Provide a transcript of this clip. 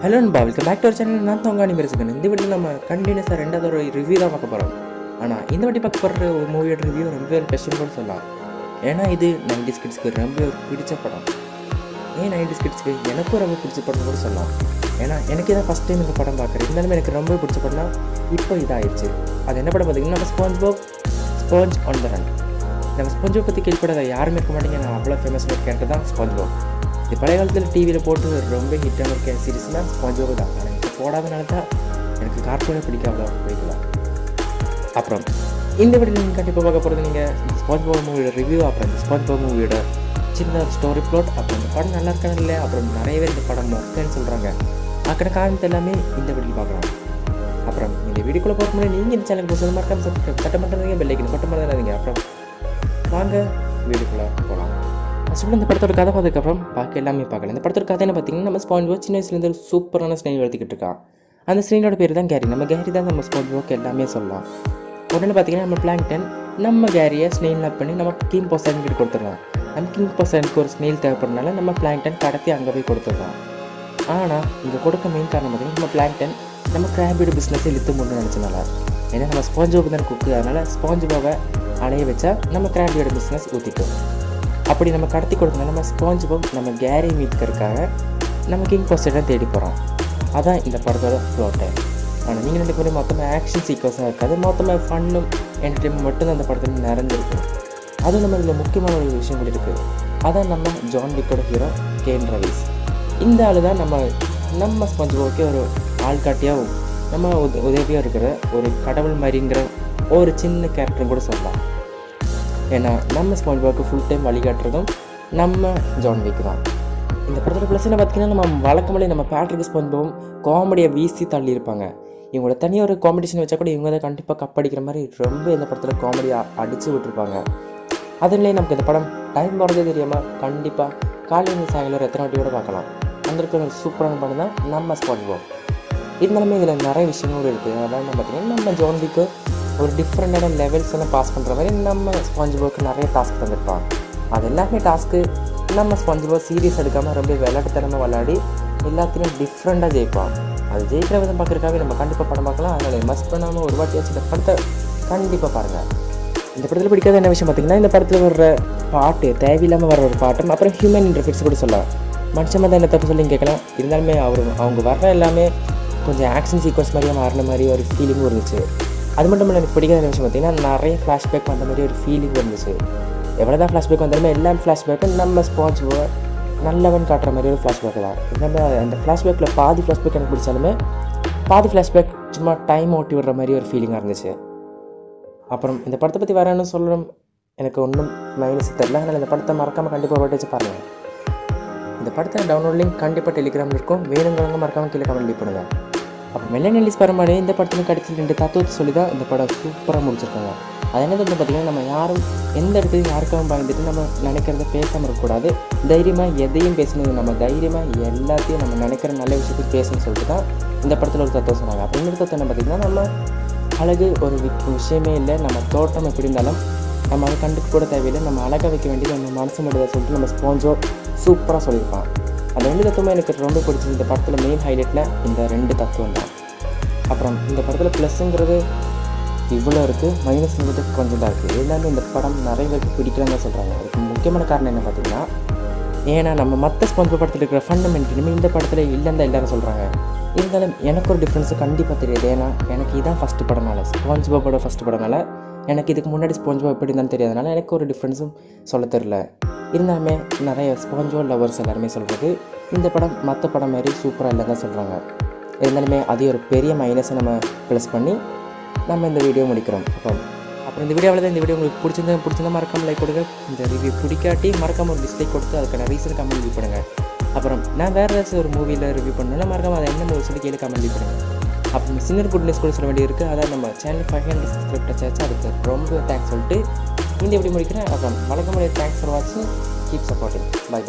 Hello அன்பா, welcome back to our channel. நான் தான் உங்கள் அனிமேஷன். இந்த வீட்டில் நம்ம கண்டினியூஸாக ரெண்டாவது ஒரு ரிவ்யூ தான் பார்க்க போகிறோம். ஆனால் இந்த வாட்டி பார்க்க போகிற ஒரு மூவியோட ரிவ்யூ ரொம்ப ஸ்பெஷல் கூட சொல்லலாம். ஏன்னா இது 90s கிட்ஸ்க்கு ரொம்ப ஒரு பிடிச்ச படம். ஏன் 90s கிட்ஸ்க்கு எனக்கும் ரொம்ப பிடிச்ச படம் கூட சொல்லலாம். ஏன்னா எனக்கு இதான் ஃபஸ்ட் டைம் இந்த படம் பார்க்குறேன். இருந்தாலுமே எனக்கு ரொம்ப பிடிச்ச படம்னா இப்போ இதாகிடுச்சு. அது என்ன படம் பார்த்தீங்கன்னா நம்ம ஸ்பாஞ்ச் ஆன் த ரன். நம்ம ஸ்பாஞ்ச் பற்றி கேள்விப்படாத யாருமே இருக்க மாட்டேங்க. நான் அவ்வளோ ஃபேமஸான ஒரு கேரக்டர் தான் ஸ்பாஞ்ச். இது பழைய காலத்தில் டிவியில் போட்டு ரொம்ப ஹிட்டான ஒரு சீரிஸ்னால் ஸ்பாஞ்ச் தான். ஆனால் இப்போ போடாதனால தான் எனக்கு கார்ட்டூனே பிடிக்கல. அப்புறம் இந்த வீடியோ நீங்கள் கண்டிப்பாக பார்க்க போகிறது நீங்கள் ஸ்பாஞ்ச் மூவியோட ரிவ்யூ, அப்புறம் இந்த ஸ்பாஞ்ச் மூவியோட சின்ன ஒரு ஸ்டோரி ப்ளாட், அப்புறம் இந்த படம் நல்லா இருக்கானு இல்லை, அப்புறம் நிறைய பேர் இந்த படம் மொக்கைன்னு சொல்கிறாங்க. அக்கட காரணத்தை எல்லாமே இந்த வீடியோ பார்க்கலாம். அப்புறம் இந்த வீடியோக்குள்ளே பார்க்க முடியாது. நீங்கள் இந்த சேனலுக்கு புதுசாக மறக்காம சப்ஸ்கிரைப் கட்ட பண்ணுறதுங்க, பெல்லைக்கன் பட்ட மாதிரி. அப்புறம் வாங்க வீடியோக்குள்ளே போகலாம். ஃபஸ்ட்டு இந்த படத்தோட கதை பார்த்ததுக்கப்புறம் பார்க்க எல்லாமே பார்க்கலாம். இந்த படத்தோட கதை என்ன பார்த்தீங்கன்னா, நம்ம ஸ்பாஞ்ச் சின்ன வயசுலேருந்து ஒரு சூப்பரான ஸ்னேல் வளர்த்துக்கிட்டு இருக்கான். அந்த ஸ்னேலோட பேர் தான் கேரி. நம்ம கேரி தான் நம்ம ஸ்பாஞ்ச் எல்லாமே சொல்லலாம். உடனே பார்த்தீங்கன்னா நம்ம பிளாங்டன் நம்ம கேரியை ஸ்னேல் லாக் பண்ணி நம்ம கிங் பொசைடன் கிட்ட கொடுத்துடலாம். நம்ம கிங் பொசைடனுக்கு ஒரு ஸ்னேல் தேவைப்படுறதுனால நம்ம பிளாங்டன் கடத்தி அங்கே போய் கொடுத்துட்றோம். ஆனால் இங்கே கொடுக்க மெயின் காரணம் பார்த்தீங்கன்னா நம்ம பிளாங்டன் நம்ம கிராபியோட பிஸ்னஸை இழுத்து முன்னு நினச்சனால. ஏன்னா நம்ம ஸ்பாஞ்ச் பாபு தான் குக்கு, அதனால் ஸ்பாஞ்ச் பாபை அலைய வச்சா நம்ம கிராபியோட பிஸ்னஸ் ஊற்றிட்டோம். அப்படி நம்ம கடத்தி கொடுத்தனால நம்ம ஸ்பாஞ்ச் பாப் நம்ம கேரி மீட்கிறதுக்காக நம்ம கிங் பொசைடன் தேடி போகிறோம். அதான் இந்த படத்தோட ப்ளாட்டு. ஆனால் நீங்கள் ரெண்டு பேரும் மொத்தமாக ஆக்ஷன் சீக்வன்ஸாக இருக்காது, மொத்தமாக ஃபன்னும் என்டர்டைன்மெண்ட் மட்டும்தான் அந்த படத்தில் நிறைஞ்சிருக்கும். அதுவும் நம்ம இதில் முக்கியமான ஒரு விஷயம் கூட இருக்குது. அதான் நம்ம ஜான் விக்கோட ஹீரோ கேன் ரவீஸ். இந்த ஆள் தான் நம்ம ஸ்பாஞ்ச் பாபுக்கே ஒரு ஆள்காட்டியாக நம்ம உதவியாக இருக்கிற ஒரு கடவுள் மாதிரிங்கிற ஒரு சின்ன கேரக்டர் கூட சொல்லலாம். ஏன்னா நம்ம ஸ்பாஞ்ச் பாபுக்கு ஃபுல் டைம் வழிகாட்டுறதும் நம்ம ஜான் விக் தான். இந்த படத்தில் ப்ளஸ் என்ன பார்த்தீங்கன்னா, நம்ம வழக்கமல்ல நம்ம பேட்ரிக் ஸ்பாஞ்ச் பாபும் காமெடியை வீசி தள்ளியிருப்பாங்க. இவங்களோட தனியாக ஒரு காம்படிஷன் வச்சா கூட இவங்க தான் கண்டிப்பாக கப்படிக்கிற மாதிரி ரொம்ப இந்த படத்தில் காமெடியாக அடித்து விட்டுருப்பாங்க. அதுலேயே நமக்கு இந்த படம் டைம் போகிறதே தெரியாமல் கண்டிப்பாக காலையில் சாயங்காலம் எத்தனை வாட்டியோட பார்க்கலாம். அந்த ஒரு சூப்பரான படம் தான் நம்ம ஸ்பாஞ்ச் பாபு. இருந்தாலுமே இதில் நிறைய விஷயங்களும் இருக்குது. அதனால் பார்த்தீங்கன்னா நம்ம ஜான் விக்கு ஒரு டிஃப்ரெண்டான லெவல்ஸ் எல்லாம் பாஸ் பண்ணுற மாதிரி நம்ம ஸ்பாஞ்ச் பாபுக்கு நிறைய டாஸ்க் தந்துருப்பான். அது எல்லாமே டாஸ்க்கு நம்ம ஸ்பாஞ்ச் பாபு சீரியஸ் எடுக்காமல் ரொம்ப விளையாட்டுத்தனமாக விளையாடி எல்லாத்தையும் டிஃப்ரெண்ட்டாக ஜெயிப்பான். அது ஜெயிக்கிற விதம் பார்க்குறக்காவே நம்ம கண்டிப்பாக படம் பார்க்கலாம். அதனால் மஸ்ட் பண்ணாமல் ஒரு வாட்டியாச்சும் இந்த படத்தை கண்டிப்பாக பாருங்கள். இந்த படத்தில் பிடிக்காத என்ன விஷயம் பார்த்திங்கன்னா, இந்த படத்தில் வர்ற பாட்டு தேவையில்லாமல் வர ஒரு பாட்டும், அப்புறம் ஹியூமன் இன்டர்ஃபேஸ் கூட சொல்லலாம். மனுஷன் தான் என்ன தப்பு சொல்லி கேட்கலாம். இருந்தாலுமே அவங்க வர்ற எல்லாமே கொஞ்சம் ஆக்ஷன் சீக்வன்ஸ் மாதிரியே மாறின மாதிரி ஒரு ஃபீலிங்கும் இருந்துச்சு. அது மட்டும் இல்லை, எனக்கு பிடிக்காத விஷயம் பார்த்திங்கன்னா நிறைய ஃப்ளாஷ்பேக் வந்த மாதிரி ஒரு ஃபீலிங் இருந்துச்சு. எவ்வளோ தான் ஃப்ளாஷ்பேக் வந்தாலுமே எல்லா ஃப்ளாஷ்பேக்கும் நம்ம ஸ்பாஞ்ச் பாபை நல்லவன் காட்டுற மாதிரி ஒரு ஃப்ளாஷ்பேக் தான். நம்ம அந்த ஃப்ளாஷ்பேக்கில் பாதி ஃப்ளாஷ்பேக் எனக்கு பிடிச்சாலுமே பாதி ஃப்ளாஷ்பேக் சும்மா டைம் ஓட்டி விடுற மாதிரி ஒரு ஃபீலிங்காக இருந்துச்சு. அப்புறம் இந்த படத்தை பற்றி வேறு சொல்லணும் எனக்கு ஒன்றும் மைனஸ் தெரில. அதனால் இந்த படத்தை மறக்காமல் கண்டிப்பாக ஒரு வாட்டி வச்சு பாருங்கள். இந்த படத்தை டவுன்லோட் லிங்க் கண்டிப்பாக டெலிகிராமில் இருக்கும். வேணுங்கிறவங்க மறக்காமல் கீழே கமெண்ட் பண்ணுங்கள். அப்புறம் மெல்லனிலிஸ் பரமானே இந்த படத்தில் கடைசி 2 தத்துவத்தை சொல்லி தான் இந்த படம் சூப்பராக முடிச்சிருக்காங்க. அது என்னது பார்த்திங்கன்னா, நம்ம யாரும் எந்த இடத்துலையும் யாருக்காகவும் பயந்துட்டு நம்ம நினைக்கிறத பேசாமல் இருக்கக்கூடாது. தைரியமாக எதையும் பேசணும். நம்ம தைரியமாக எல்லாத்தையும் நம்ம நினைக்கிற நல்ல விஷயத்துக்கு பேசணும்னு சொல்லிட்டு தான் இந்த படத்தில் ஒரு தத்துவம் சொன்னாங்க. அப்போ இன்னொரு தத்துவம் என்ன பார்த்திங்கன்னா, நம்ம அழகு ஒரு விஷயமே இல்லை, நம்ம தோட்டம் எப்படி இருந்தாலும் நம்ம அதை கண்டுக்க கூட தேவையில்லை, நம்ம அழகாக வைக்க வேண்டியது நம்ம மனசு மட்டும் சொல்லிட்டு நம்ம ஸ்பாஞ்சோ சூப்பராக சொல்லியிருப்பான். அந்த 2 தத்துவம் எனக்கு ரொம்ப பிடிச்சது. இந்த படத்தில் மெயின் ஹைலைட்னா இந்த 2 தத்துவம் தான். அப்புறம் இந்த படத்தில் ப்ளஸ்ஸுங்கிறது இவ்வளோ இருக்குது, மைனஸ்ங்கிறது கொஞ்சம் தான் இருக்குது. எல்லாமே இந்த படம் நிறைய பேருக்கு பிடிக்கலன்னு தான் சொல்கிறாங்க. அதுக்கு முக்கியமான காரணம் என்ன பார்த்திங்கன்னா, ஏன்னா நம்ம மற்ற ஸ்பாஞ்ச் படத்தில் இருக்கிற ஃபண்டமெண்டலுமே இந்த படத்தில் இல்லைன்னு தான் எல்லாரும் சொல்கிறாங்க. இருந்தாலும் எனக்கு ஒரு டிஃப்ரென்ஸு கண்டிப்பாக தெரியாது. ஏன்னா எனக்கு இதான் ஃபஸ்ட்டு படனால, ஸ்பாஞ்ச் பாபோட ஃபஸ்ட்டு படனால எனக்கு இதுக்கு முன்னாடி ஸ்பாஞ்ச் பாப் எப்படி இருந்தாலும் தெரியாதனால எனக்கு ஒரு டிஃப்ரென்ஸும் சொல்ல தெரில. இருந்தாலுமே நிறைய ஸ்பாஞ்ச் பாப் லவர்ஸ் எல்லாருமே சொல்கிறது இந்த படம் மற்ற படம் மாதிரி சூப்பராக இல்லைன்னு தான் சொல்கிறாங்க. இருந்தாலுமே அதே ஒரு பெரிய மைனஸை நம்ம ப்ளஸ் பண்ணி நம்ம இந்த வீடியோ முடிக்கிறோம். அப்புறம் இந்த வீடியோவில் தான் இந்த வீடியோ உங்களுக்கு பிடிச்சிருந்தா மறக்காமல் லைக் கொடுங்க. இந்த ரிவ்யூ பிடிக்காட்டி மறக்காமல் ஒரு டிஸ்லைக் கொடுத்து அதுக்கான ரீசன் கமெண்ட் லீவ் பண்ணுங்கள். அப்புறம் நான் வேறு ஏதாச்சும் ஒரு மூவியில் ரிவ்யூ பண்ணணும்னா மறக்காமல் அதை என்ன மூவி சொல்லி கீழே கமெண்ட் லீவ் பண்ணுங்கள். அப்புறம் சின்ன குட் நியூஸ் கூட சொல்ல வேண்டியிருக்கு. அதான் நம்ம சேனல் 500 சப்ஸ்கிரைப் டச்சாச்சு. அதுக்கு ரொம்ப தேங்க்ஸ் சொல்லிட்டு இந்த வீடியோ முடிக்கிறேன். அப்புறம் வழக்கமாக தேங்க்ஸ் ஃபார் வாட்சிங். Keep supporting. பை.